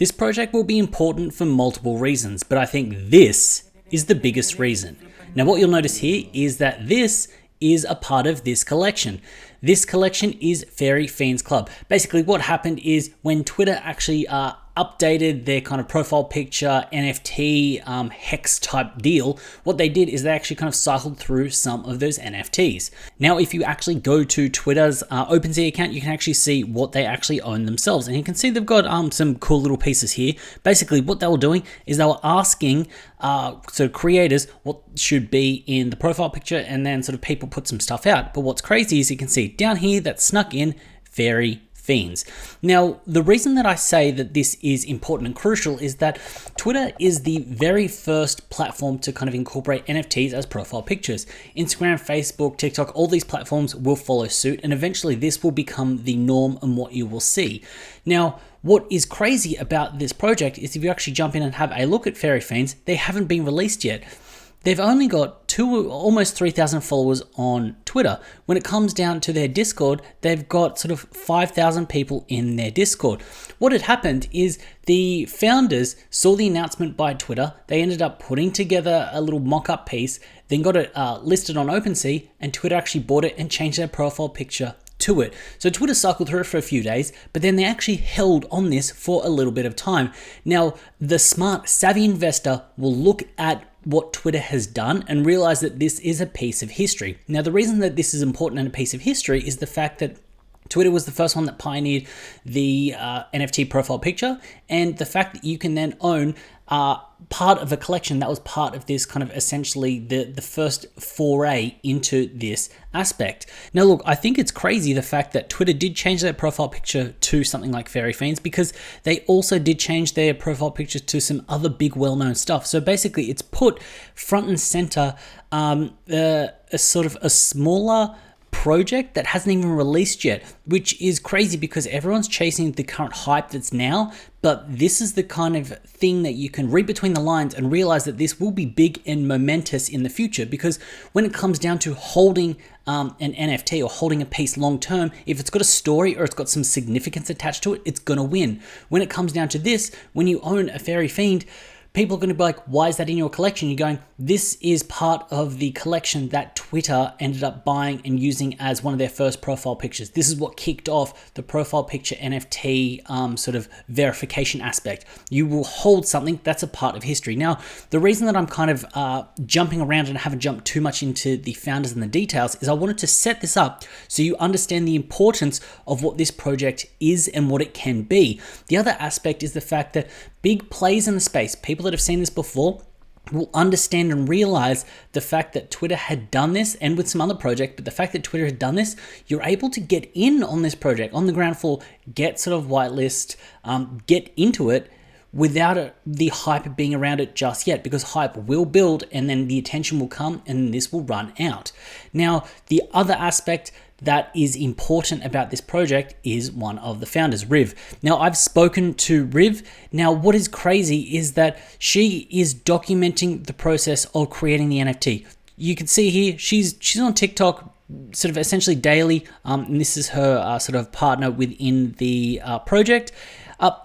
This project will be important for multiple reasons, but I think this is the biggest reason. Now what you'll notice here is that this is a part of this collection. This collection is Fairy Fiends Club. Basically what happened is when Twitter actually updated their kind of profile picture NFT hex type deal, what they did is they actually kind of cycled through some of those NFTs. Now if you actually go to Twitter's OpenSea account, you can actually see what they actually own themselves, and you can see they've got some cool little pieces here. Basically what they were doing is they were asking creators what should be in the profile picture, and then sort of people put some stuff out. But what's crazy is you can see down here that snuck in Fairy Fiends. Now, the reason that I say that this is important and crucial is that Twitter is the very first platform to kind of incorporate NFTs as profile pictures. Instagram, Facebook, TikTok, all these platforms will follow suit, and eventually this will become the norm and what you will see. Now, what is crazy about this project is if you actually jump in and have a look at Fairy Fiends, they haven't been released yet. They've only got almost 3,000 followers on Twitter. When it comes down to their Discord, they've got sort of 5,000 people in their Discord. What had happened is the founders saw the announcement by Twitter. They ended up putting together a little mock-up piece, then got it listed on OpenSea, and Twitter actually bought it and changed their profile picture to it. So Twitter cycled through it for a few days, but then they actually held on this for a little bit of time. Now, the smart, savvy investor will look at what Twitter has done and realize that this is a piece of history. Now, the reason that this is important and a piece of history is the fact that Twitter was the first one that pioneered the NFT profile picture, and the fact that you can then own part of a collection that was part of this kind of essentially the first foray into this aspect. Now look, I think it's crazy the fact that Twitter did change their profile picture to something like Fairy Fiends, because they also did change their profile pictures to some other big well-known stuff. So basically it's put front and center a sort of a smaller project that hasn't even released yet, which is crazy because everyone's chasing the current hype that's now, but this is the kind of thing that you can read between the lines and realize that this will be big and momentous in the future. Because when it comes down to holding an NFT or holding a piece long term, if it's got a story or it's got some significance attached to it, it's gonna win. When it comes down to this, when you own a Fairy Fiend, people are going to be like, why is that in your collection? You're going, this is part of the collection that Twitter ended up buying and using as one of their first profile pictures. This is what kicked off the profile picture NFT sort of verification aspect. You will hold something that's a part of history. Now, the reason that I'm kind of jumping around and haven't jumped too much into the founders and the details is I wanted to set this up so you understand the importance of what this project is and what it can be. The other aspect is the fact that big players in the space, people that have seen this before, will understand and realize the fact that Twitter had done this, and with some other project, but the fact that Twitter had done this, you're able to get in on this project on the ground floor, get sort of whitelist, get into it without the hype being around it just yet, because hype will build and then the attention will come and this will run out. Now, the other aspect that is important about this project is one of the founders, Riv. Now, I've spoken to Riv. Now, what is crazy is that she is documenting the process of creating the NFT. You can see here, she's on TikTok sort of essentially daily, and this is her sort of partner within the project,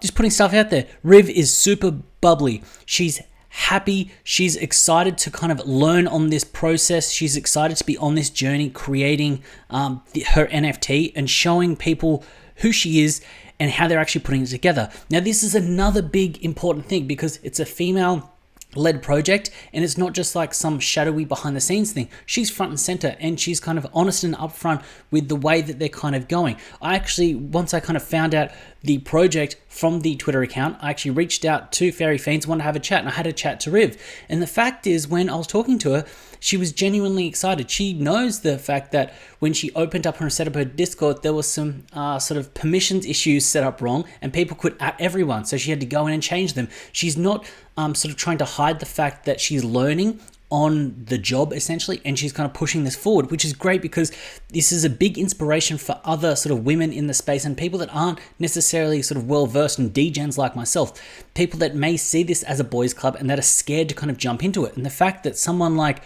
just putting stuff out there. Riv is super bubbly. She's happy, she's excited to kind of learn on this process. She's excited to be on this journey creating her NFT and showing people who she is and how they're actually putting it together. Now, this is another big important thing because it's a female led project, and it's not just like some shadowy behind the scenes thing. She's front and center, and she's kind of honest and upfront with the way that they're kind of going. Once I kind of found out the project from the Twitter account, I actually reached out to Fairy Fiends, wanted to have a chat, and I had a chat to Riv. And the fact is, when I was talking to her, she was genuinely excited. She knows the fact that when she opened up and set up her Discord, there was some sort of permissions issues set up wrong, and people could at everyone, so she had to go in and change them. She's not sort of trying to hide the fact that she's learning on the job essentially, and she's kind of pushing this forward, which is great because this is a big inspiration for other sort of women in the space and people that aren't necessarily sort of well versed in degens like myself, people that may see this as a boys club and that are scared to kind of jump into it. And the fact that someone like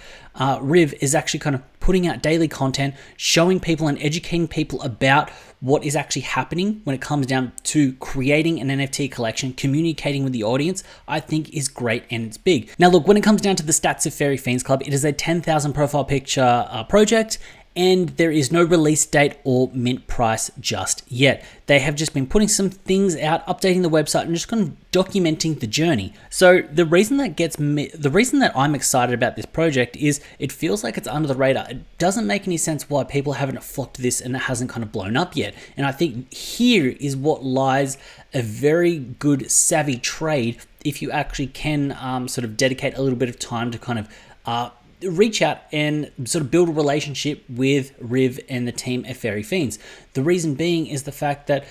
Riv is actually kind of putting out daily content, showing people and educating people about what is actually happening when it comes down to creating an NFT collection, communicating with the audience, I think is great and it's big. Now look, when it comes down to the stats of Fairy Fiends Club, it is a 10,000 profile picture project, and there is no release date or mint price just yet. They have just been putting some things out, updating the website, and just kind of documenting the journey. So the reason that I'm excited about this project is it feels like it's under the radar. It doesn't make any sense why people haven't flocked to this and it hasn't kind of blown up yet. And I think here is what lies a very good savvy trade if you actually can sort of dedicate a little bit of time to kind of reach out and sort of build a relationship with Riv and the team at Fairy Fiends. The reason being is the fact that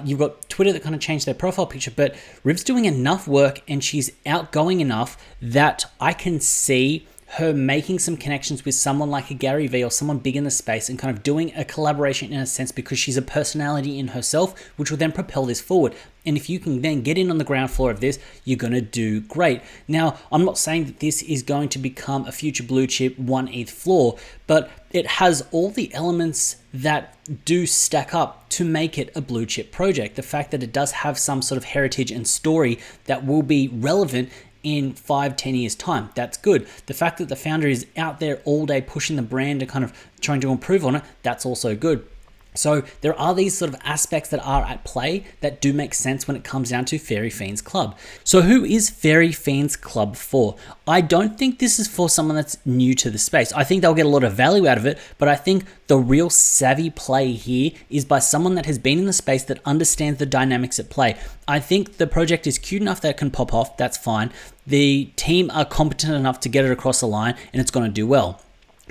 you've got Twitter that kind of changed their profile picture, but Riv's doing enough work and she's outgoing enough that I can see her making some connections with someone like a Gary Vee or someone big in the space and kind of doing a collaboration in a sense, because she's a personality in herself, which will then propel this forward. And if you can then get in on the ground floor of this, you're going to do great. Now, I'm not saying that this is going to become a future blue chip 1 ETH floor, but it has all the elements that do stack up to make it a blue chip project. The fact that it does have some sort of heritage and story that will be relevant in 5-10 years time, that's good. The fact that the founder is out there all day pushing the brand and kind of trying to improve on it, that's also good. So there are these sort of aspects that are at play that do make sense when it comes down to Fairy Fiends Club. So who is Fairy Fiends Club for? I don't think this is for someone that's new to the space. I think they'll get a lot of value out of it, but I think the real savvy play here is by someone that has been in the space that understands the dynamics at play. I think the project is cute enough that it can pop off, that's fine. The team are competent enough to get it across the line and it's going to do well.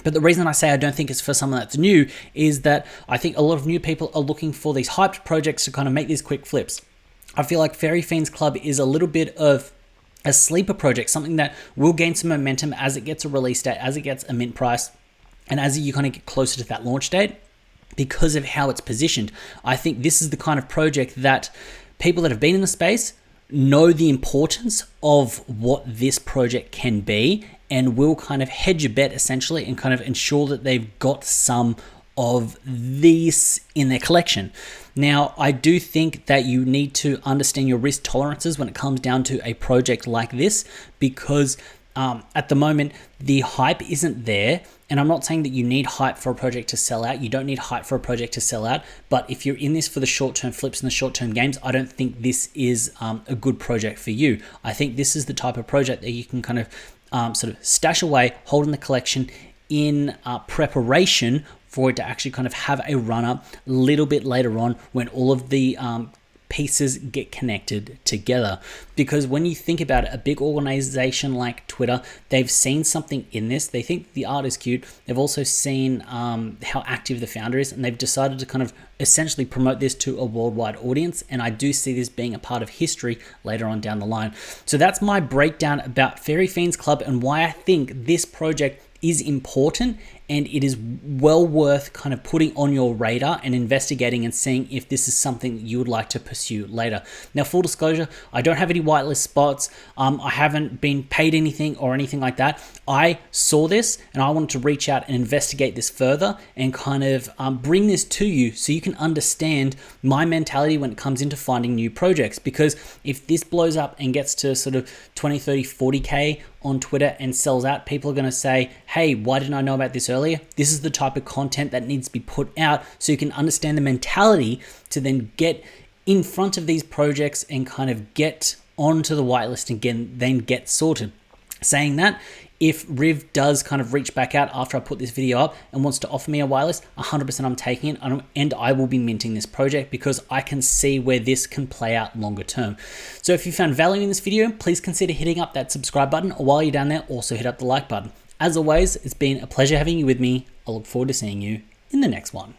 But the reason I say I don't think it's for someone that's new is that I think a lot of new people are looking for these hyped projects to kind of make these quick flips. I feel like Fairy Fiends Club is a little bit of a sleeper project, something that will gain some momentum as it gets a release date, as it gets a mint price, and as you kind of get closer to that launch date because of how it's positioned. I think this is the kind of project that people that have been in the space know the importance of what this project can be and will kind of hedge a bet essentially and kind of ensure that they've got some of these in their collection. Now, I do think that you need to understand your risk tolerances when it comes down to a project like this, because at the moment, the hype isn't there. And I'm not saying that you need hype for a project to sell out. You don't need hype for a project to sell out. But if you're in this for the short-term flips and the short-term games, I don't think this is a good project for you. I think this is the type of project that you can kind of sort of stash away, hold in the collection in preparation for it to actually kind of have a run-up a little bit later on when all of the pieces get connected together. Because when you think about it, a big organization like Twitter, they've seen something in this. They think the art is cute. They've also seen how active the founder is, and they've decided to kind of essentially promote this to a worldwide audience. And I do see this being a part of history later on down the line. So that's my breakdown about Fairy Fiends Club and why I think this project is important, and it is well worth kind of putting on your radar and investigating and seeing if this is something you would like to pursue later. Now, full disclosure, I don't have any whitelist spots. I haven't been paid anything or anything like that. I saw this and I wanted to reach out and investigate this further and kind of bring this to you so you can understand my mentality when it comes into finding new projects. Because if this blows up and gets to sort of 20, 30, 40K on Twitter and sells out, people are going to say, hey, why didn't I know about this earlier? This is the type of content that needs to be put out so you can understand the mentality to then get in front of these projects and kind of get onto the whitelist again, then get sorted. Saying that, if Riv does kind of reach back out after I put this video up and wants to offer me a whitelist, 100% I'm taking it, and I will be minting this project because I can see where this can play out longer term. So if you found value in this video, please consider hitting up that subscribe button, or while you're down there, also hit up the like button. As always, it's been a pleasure having you with me. I look forward to seeing you in the next one.